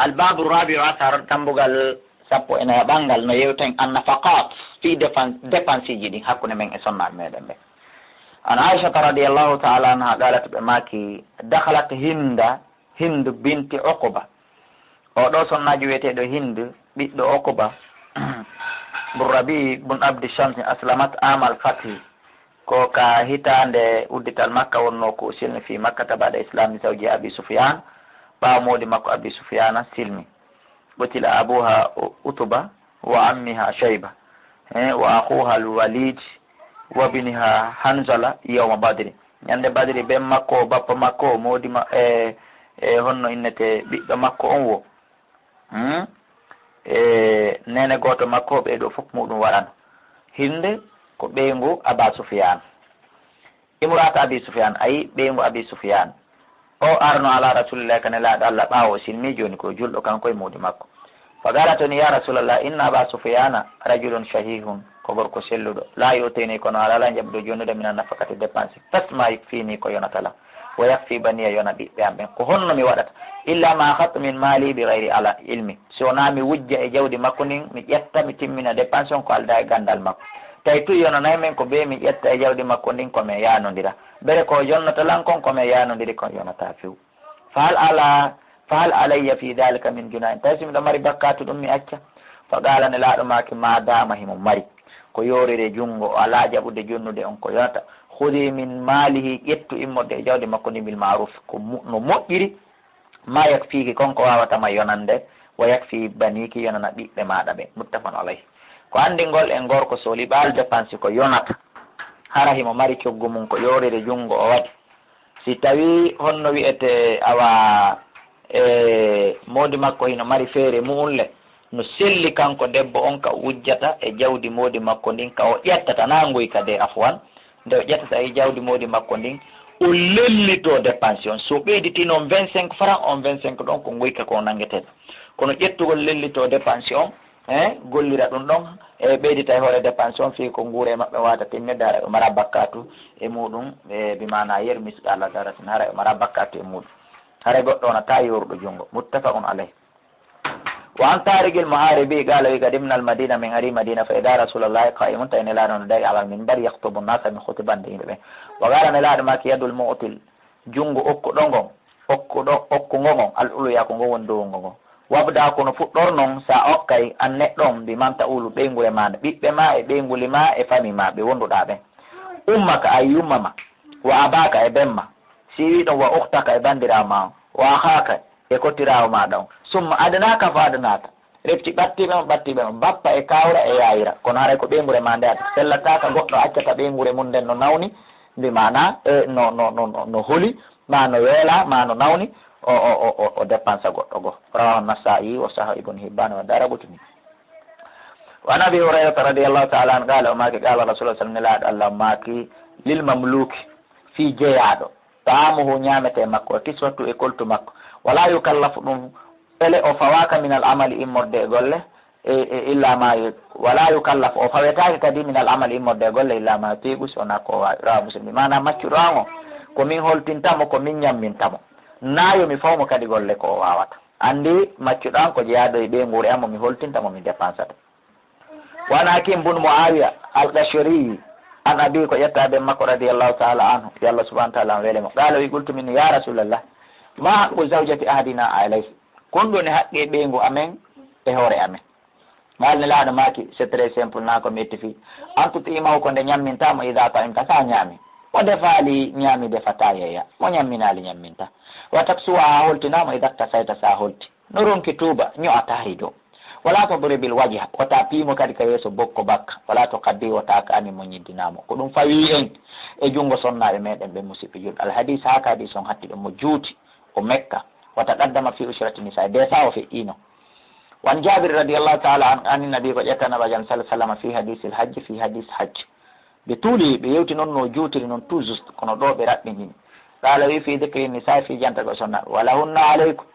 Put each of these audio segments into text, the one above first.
الباب الرابع عشر تنبغل سبو إنا بانغال نيوتين النفقات في ديفانسي جدي حكونا من إسمع الميدان بي. عن عائشة رضي الله تعالى عنها قالت بماكي دخلت هند بنت عقبة ودو سنة جويته دو هند بيت دو عقبة بالربيع بن عبد الشمس أسلمت عام الفتح كوكا هيتاند ودت المكة والنوكو سلم في مكة بعد إسلام زوج أبي سفيان بامود مكو أبي سفيان سلمي قتل أبوها أتبة وعمها شيبة وأخوها الوليد وابنها حنزلة يوم بدر ñande badiri be makko bappa makko modi ma honno innete ɓiɗɗo makko on wo nene goto makko ɓe ɗo fof muɗum waɗano hinde ko ɓeygu aba sufyan imrata abi sufyan ayi ɓeygu abi sufyan o arno ala rasulillahi kane laaɗo allah ɓawo silmi joni ko julɗo kanko e mudi makko fa gara toni ya rasulallah inna aba sufyana rajulun shahihun ko gorko selluɗo la yoteni kono alala jaɓɗo jonnude mina nafakati dépense tasma yakfini ko yonatala wa yakfi baniya yona ɓiɓɓe am ɓen ko honno mi waɗata illa ma akhadtu min mali bi gayri ala ilmi so wona mi wujja e jawdi makko nin mi ƴetta mi timmina dépense on ko alda e gandal makko tawi tu yonanayi men ko be mi ƴetta e jawdi makko ndin komin yanodira bere ko yonnatalan kon komin yanodiri kon yonata few fahal alayya fi dalika min junain tawi si miɗo mari bakkatu ɗum mi acca fa qalane laaɗo maki ma dama himo mari ko yorire jungo o ala jaɓude jonnude on ko yonata hudi min malihi ƴettu immorde e jawdi makko ndi bil maruf ko no moƴƴiri ma yakfiki konko wawatama yonande wa yakfi baniki yonana ɓiɓɓe maɗa ɓe muttafan alayhi ko andingol e gorko so liɓal dépense ko yonata hara himo mari coggu mum ko yorire jungo o waɗi si tawi honno wiyete awa modi makko hino mari feere mu'unle no selli kanko debbo on ka wujjata e jawdi modi makko ndin ka o ƴettata na nguyka de afwan nde o ƴettata e jawdi modi makko ndin o lellito dépense on so ɓeyditi noon 25 francs on 25 ɗon ko nguyka ko nangueten kono ƴettugol lellito dépense on gollira ɗum ɗon e ɓeydita e hoore dépense on fi ko nguure maɓɓe wata timmede hara ɓe mara bakkatu e muɗum e bimana yer misqala daratin hara ɓe mara bakkatu e muɗum hara goɗɗo ona ta yoruɗo jungo muttafaqun alayhi وعن طارق المحاربي قال قدمنا المدينة من أري مدينة فإذا رسول الله قائم تين لا ندعي على المنبر يخطب الناس من خطبا دين وقال نلا ما يد المؤتل جنgo أكو دونغو أكو ngongong الأولو يكون ngongong دونغو وابدا كونو فطورنون سا أوكاي النقدون بمن تقول بينغولي ما بيبما بينغولي ما إفامي ما بيوندو دابين أمك أي أمما وأباك أي بما سيريدون وأختك أي باندراما وأخاك يكوتراو ما دون summa adanaka fa adanata refti ɓattiɓe bappa e kawra e yayira kono haray ko ɓeygure ma ndeyata sellataka goɗɗo accata ɓeygure mum nden no nawni mbi mana no holi ma no weela ma no nawni o dépensa goɗɗo go rawahu Nasa'i wa saha ibn Hibban wa Daraqutni wa Abi Hurayrata radiyallahu ta'ala an qala o maki qala rasulullah sallallahu alaihi wasallam Allah maki lil mamluki fi jeyaɗo taamuhu ñamete makko kiswatu e koltu makko wala yukallafu ɗum ele o fawaka min al amali immorde e golle illa ma wala yukallaf o fawetake kadi min al amali immorde e golle illa ma tigu sona ko wawi rawa muslimi mana maccuɗo ango komin holtintamo komin ñammintamo nayo mi fawmo kadi golle ko o wawata andi maccuɗo an ko jeyaɗo e ɓeygure amo mi holtintamo mi dépensata wana Hakim bun Muawiya al-Qashiri an abi ko ƴettaɓe makko radiyallahu ta'ala anhu yo Allah subhanahu wa ta'ala welemo qala wi qultu min ya rasulallah ma haqqu zawjati ahadina alayhi kon ɗo ne haqqe ɓeygu amen e hoore amen malne laaɗo maki c'est très simple na ko metti fi antutima ko nde ñammintamo ida taimta sa ñaami o defaali ñaami defata yeeya mo ñamminali ñamminta watak suwa ha holtinama idakta sayta sa holti no ronki tuuba ño'ata hido wala to boribil wajha wata piimo kadi ka yeeso bokko bakka wala to kaddi wata kani mo ñiddinamo ko ɗum fawi en e jungo sonnaɓe meɗen ɓe musidɓe julɗo alhadis ha ka hadis on hatti ɗum mo juuti o mekka وتقدم في أسرة النساء ديسا وفي إينو وعن جابر رضي الله تعالى عن النبي قد يتنا بجان صلى الله عليه وسلم في حديث الحج في حديث حج بطولي بيوتي نون جوتي نون توزست كنو دو برات من قال في ذكر النساء في جانتا سنة ولهن عليكم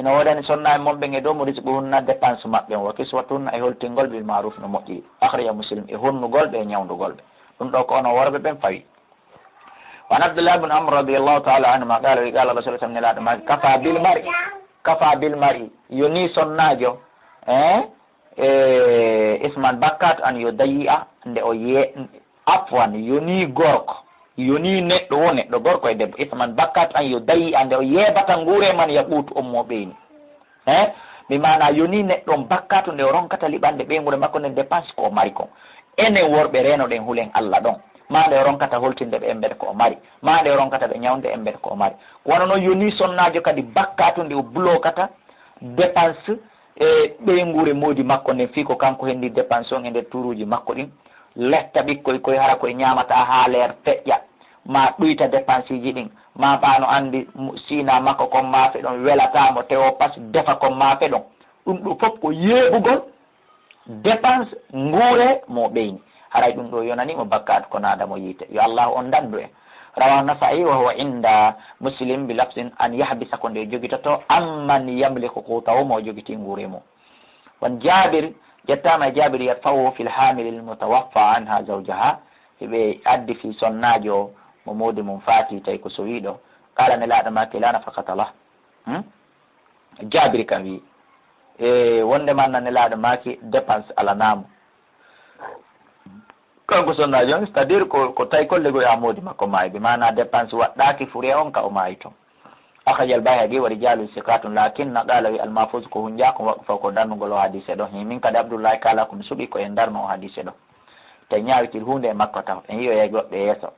إن ودن سنة مبين دوم رزقهن دفانس مبين وكسوتهن أهل تنقل بالمعروف نمؤي أخرج مسلم إهن نقل بين يوم نقل نون كونو ورب بين فاي وعن عبد الله بن عمرو رضي الله تعالى عنهما قال رسول الله صلى الله عليه وسلم كفى بالمرء kafa bil mari yoni sonnajo isman bakkat an yo dayi'a nde o afwan yoni gorko yoni neɗɗo wo neɗɗo gorko e debbo isman bakkat an yo dayi'a nde o yeɓata nguure man ya ɓuutu ommo ɓeyni mi mana yoni neɗɗo bakkatu nde o ronkata liɓande ɓeygure makko nden dépense ko o mari ko enen worɓe renoɗen hulen Allah ɗon ma nde o ronkata holtinde ɓe embete ko o mari ma nde o ronkata ɓe ñawde embete ko o mari wono noon yoni sonnajo kadi bakkatu nde o blokata dépense e ɓeygure moodi makko nden fii ko kanko henndi dépense on e nder turuji makko ɗin letta ɓikkoy koye hara koye ñamata ha leer feƴƴa ma ɗuyta dépense ji ɗin ma ɓaano anndi sina makko kon maafe ɗon welatamo tewo pas defa kon maafe ɗon ɗum ɗo fof ko yeeɓugol dépense nguure mo ɓeyni haray ɗum ɗo yonanimo bakkat ko naadamo yiite yo Allah on dandu en rawahu Nasa'i wa huwa inda Muslim bi lafsin an yahbisa ko nde jogitoto amman yamliku qutahu mo jogiti nguure mum wan Jabir yettama e Jabir yarfahu fil hamil al mutawaffa anha zawjaha heɓe addi fi sonnajo mo moodi mum faati tawi ko sowiɗo kala nelaɗo maki la nafaqata lah Jabir kam wi wonde manna nelaɗo maki dépense ala naamu kanko sonnajo on c'est à dire ko tawi kollego ya moodi makko maayi ɓe mana dépense waɗɗaki fure on ka o maayi toon akhraja al-Bayhaqi wa rijalu thiqatun lakinna qala wi al-mahfuz ko hunja ko waɗɗo fof ko darnugol o hadise ɗo min kadi Abdoullaye kala komi suɓi ko en darno o hadise ɗo tawi ñawitir hunde e makko taw en yiyo e goɗɗe yeeso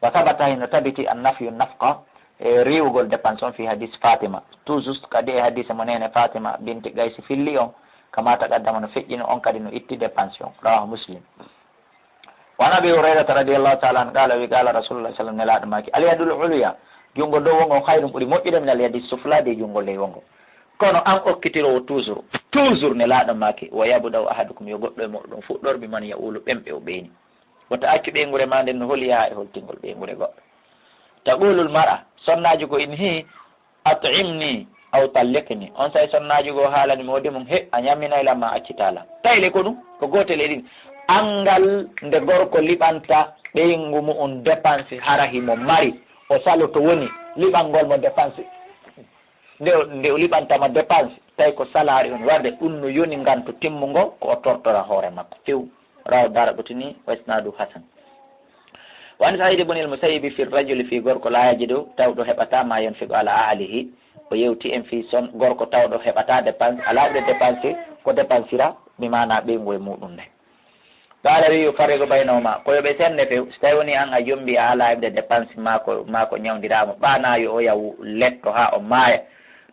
wa sabata hino tabiti an nafyu nafqa e riwugol dépense on fi hadis Fatima tout juste kadi e hadise mo nene Fatima binti Gaysi filli on kamata qaddama no feƴƴini on kadi no itti dépense on rawahu Muslim wa Abi Hurayrata radiyallahu ta'ala an qala wi qala Rasulullah sallallahu alaihi wasallam maki al yadul ulya jungo dow wongo khayrum ɓuri moƴƴude min al yadi sufla de jungo ley wongo kono an okkitirowo toujours ne laaɗo maki wa yabudaw ahadukum yo goɗɗo e moɗon fuɗɗorɓe man yaqulu ɓemɓe o ɓeyni wota accu ɓeygure ma nden no holi ha e holtingol ɓeygure goɗɗo taqulul mar'a sonnaji ko in hi at'imni aw talliqni on say sonnaji go haalani modi mum he a ñamminaylam ma accitala tayle ko ɗum ko gotel e ɗin angal nde gorko liɓanta ɓeygu mum dépense hara himo mari o salo to woni liɓangol mo dépense nde o liɓantama dépense tawi ko salari on warde ɗum no yoni nganto timmugo ko o tortora hoore makko few raw dara ɓotini wasnadu hasan wani Sa'id ibn al-Musayyib fi rajuli fi gorko laayaji dow tawɗo heɓata ma yon figo ala alihi o yewti en fi son gorko tawɗo heɓata dépense ala ɓe dépense ko dépensira mi mana ɓeygu e muɗum nde qala wi farigo baynahuma koyoɓe senne few so tawi woni an a jombi a ala heɓde dépense mako ñawdirama ɓanayo o yaw letto ha o maaya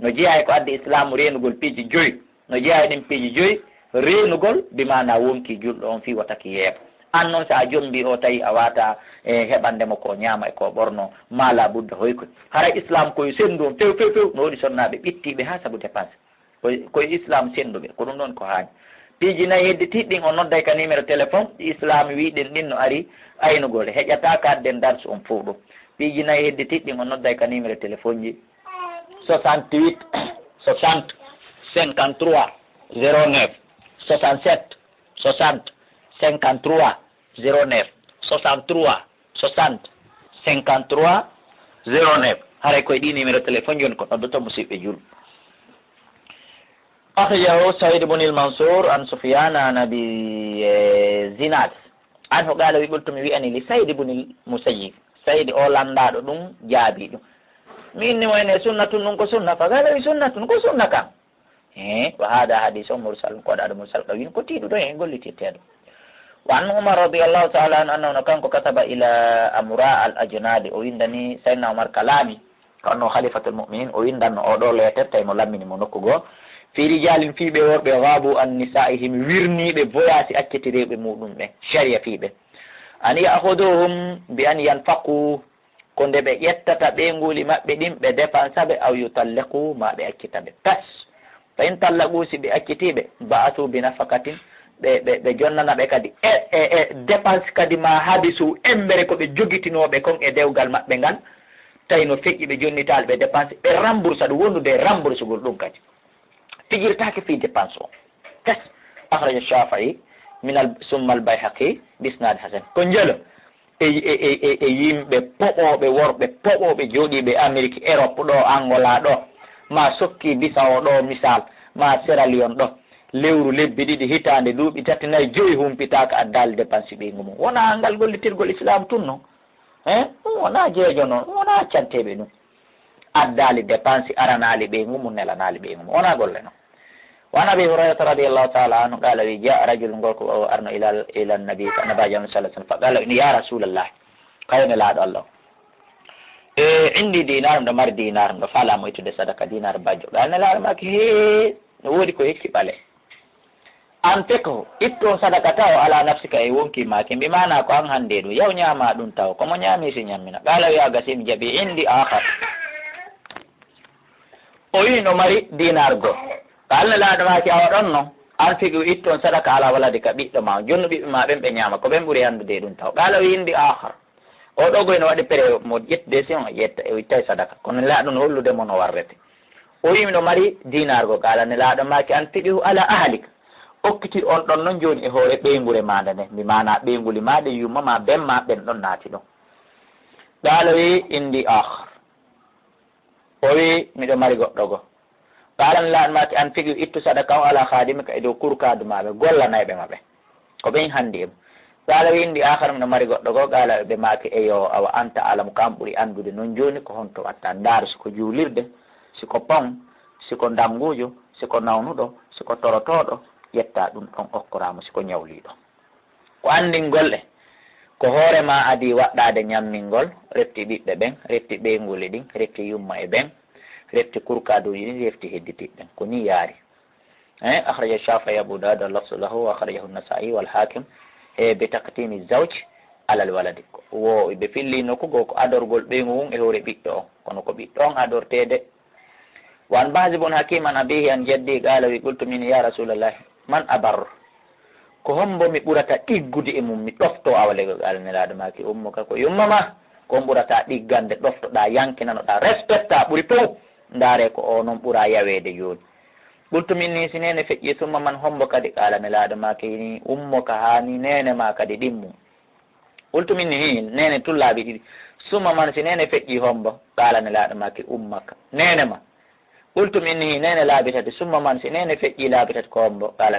no jeeya ko addi islamu renugol piiji 5 no jeeya ɗin piiji 5 renugol bimana wonki julɗo on fi wataki yeeɓa an noon sa a jombi o tawi a wata heɓandemo ko ñaama e ko ɓorno mala budda hoykoy hara islam koye sendu on few no waɗi sonnaɓe ɓittiɓe ha saabu dépense koye islam senduɓe ko ɗum ɗon ko haani piiji 4 hedditiɗɗin o nodday ka numéro téléphone islam wiɗen ɗin no ari aynugol heƴata kadden darse on fof ɗum piiji 4 hedditiɗɗin o nodday ka numéro téléphone ji 68 60 53 09 67 60 53 09 63 60 53 09 haray koye ɗi numéro téléphone joni ko noddoto musidɓe julɓe أخرجه سعيد بن المنصور عن سفيان عن أبي زناد عنه قال قلت مي لسعيد بن المسيب سعيد أولاندا دون جابي دون من وين سنة نكو سنة فقال لي سنة نكو سنة كم وهذا حديث مرسل قد هذا مرسل قوي كتير ده يقول لي تيتير وعن عمر رضي الله تعالى عنه أنه كان كتب إلى أمراء الأجناد وعندني سيدنا عمر كلامي كأنه خليفة المؤمنين وعندنا أدول يترتي ملامين منكوغو fi rijalin fiiɓe worɓe wabu an nisaihim wirniɓe voyasi accetireɓe muɗum ɓe sharia fiiɓe an yahuduhum bi an yanfaku ko nde ɓe ƴettata ɓeyguli maɓɓe ɗin ɓe dépensaɓe aw yutalliqu ma ɓe accitaɓe tas fa in tallaqu si ɓe accitiɓe ba'atu bi nafakatin ɓe jonnanaɓe kadi e dépense kadi ma habisu embere ko ɓe jogitinoɓe kon e dewgal maɓɓe ngal tawi no feƴƴi ɓe jonnitali ɓe dépense ɓe remboursa ɗum wondude remboursegol ɗum kadi fijirtake fi dépense o tes akhraja Shafi'i min summa al-Bayhaqi bisnad hasan ko jelo e yimɓe poɓoɓe worɓe poɓoɓe jooɗiɓe Amérique Europe ɗo Angola ɗo ma sokki Bissau ɗo misal ma Sierra Leone ɗo lewru lebbi ɗiɗi hitande duuɓi 3 4 5 humpitaka addali dépense ɓeygu mum wona ngal gollitirgol islam tunno ɗum wona jeejo noon wona canteɓe ɗum addali dépense aranali ɓeygu mum nelanali ɓeygu mum wona golle noon وعن ابي هريره رضي الله تعالى عنه قال جاء رجل ارن الى النبي صلى الله عليه وسلم فقال يا رسول الله قال لا الله عندي دينار مار دينار فلا مويت صدقه دينار باجو قال لا ما كي ودي كو يكي بالي anteko itto sadaka taw ala nafsika e wonki ma ke bi mana ko an hande do yaw nyama dum taw ko mo nyami si nyamina qala ya gasim jabi indi akhar o yino mari dinar go Allah laadama ki awa ɗon noon an tigi itton sadaka ala walade ka ɓiɗɗo ma jonno ɓiɓɓe ma ɓen ɓe ñaama ko ɓen ɓuuri anndude ɗum taw ɓaala o yindi ahar o ɗo goyno waɗi pré mo ƴettude si on ƴetta e ittay sadaka kono laaɗo no hollude mo no warrete o yimi no mari dinargo kaala ne laaɗo maki an tigi ala ahalika okkitir on ɗon noon joni e hoore ɓeygure maɗa nde mi mana ɓeyguli maɗe yumma ma ɓen ma ɓen ɗon naati ɗon ɓaalo wi indi ahar o wi miɗo mari goɗɗo go kalan laanmaki an tigi ittu sadaka o ala khadimi ka e dow kurkadu maɓe gollanayɓe maɓe ko ɓen handi em kala windi akhar no mari goɗɗo go kala ɓe maki eyo awa anta alam kam ɓuuri andude noon joni ko honto watta ndaar siko juulirde siko pon siko dangujo siko nawnuɗo siko torotoɗo ƴetta ɗum ɗon okkorama siko ñawliɗo ko andingolle ko hoorema adi waɗɗade ñammingol refti ɓiɓɓe ɓen refti ɓeyguli ɗin refti yumma e ɓen refti kurkaduji ɗin refti hedditiɓɓen ko ni yaari akhraja Shafi'i Abu Dawud al-lafzu lahu wa akhrajahu an-Nasa'i wal Hakim be taqtimi zawj alal waladi wo ɓe fillino ko go ko adorgol ɓeygu mum e hoore ɓiɗɗo on kono ko ɓiɗɗo on adortede wan basi bon hakim an abihi an jaddi qala wi qultu min ya rasulallah man abar ko hombo mi ɓurata ɗiggude e mum mi ɗofto awalego qala nelaɗo maki ummuka ko yummama ko ɓurata ɗiggande ɗoftoɗa yankinanoɗa respecta ɓuuri to ndaare ko o noon ɓuura yawede joni ɓurtu min ni si nene feƴƴi summa man hombo kadi qala nelaɗo ma kini ummo ka hani nene ma kadi ɗimmu ɓurtu min ni hi nene tullaɓe ɗiɗi summa man si nene feƴƴi hombo qala nelaɗo ma ki ummaka nene ma ɓurtu min ni hi nene laabi tati summa man si nene feƴƴi laabi tati ko hombo qala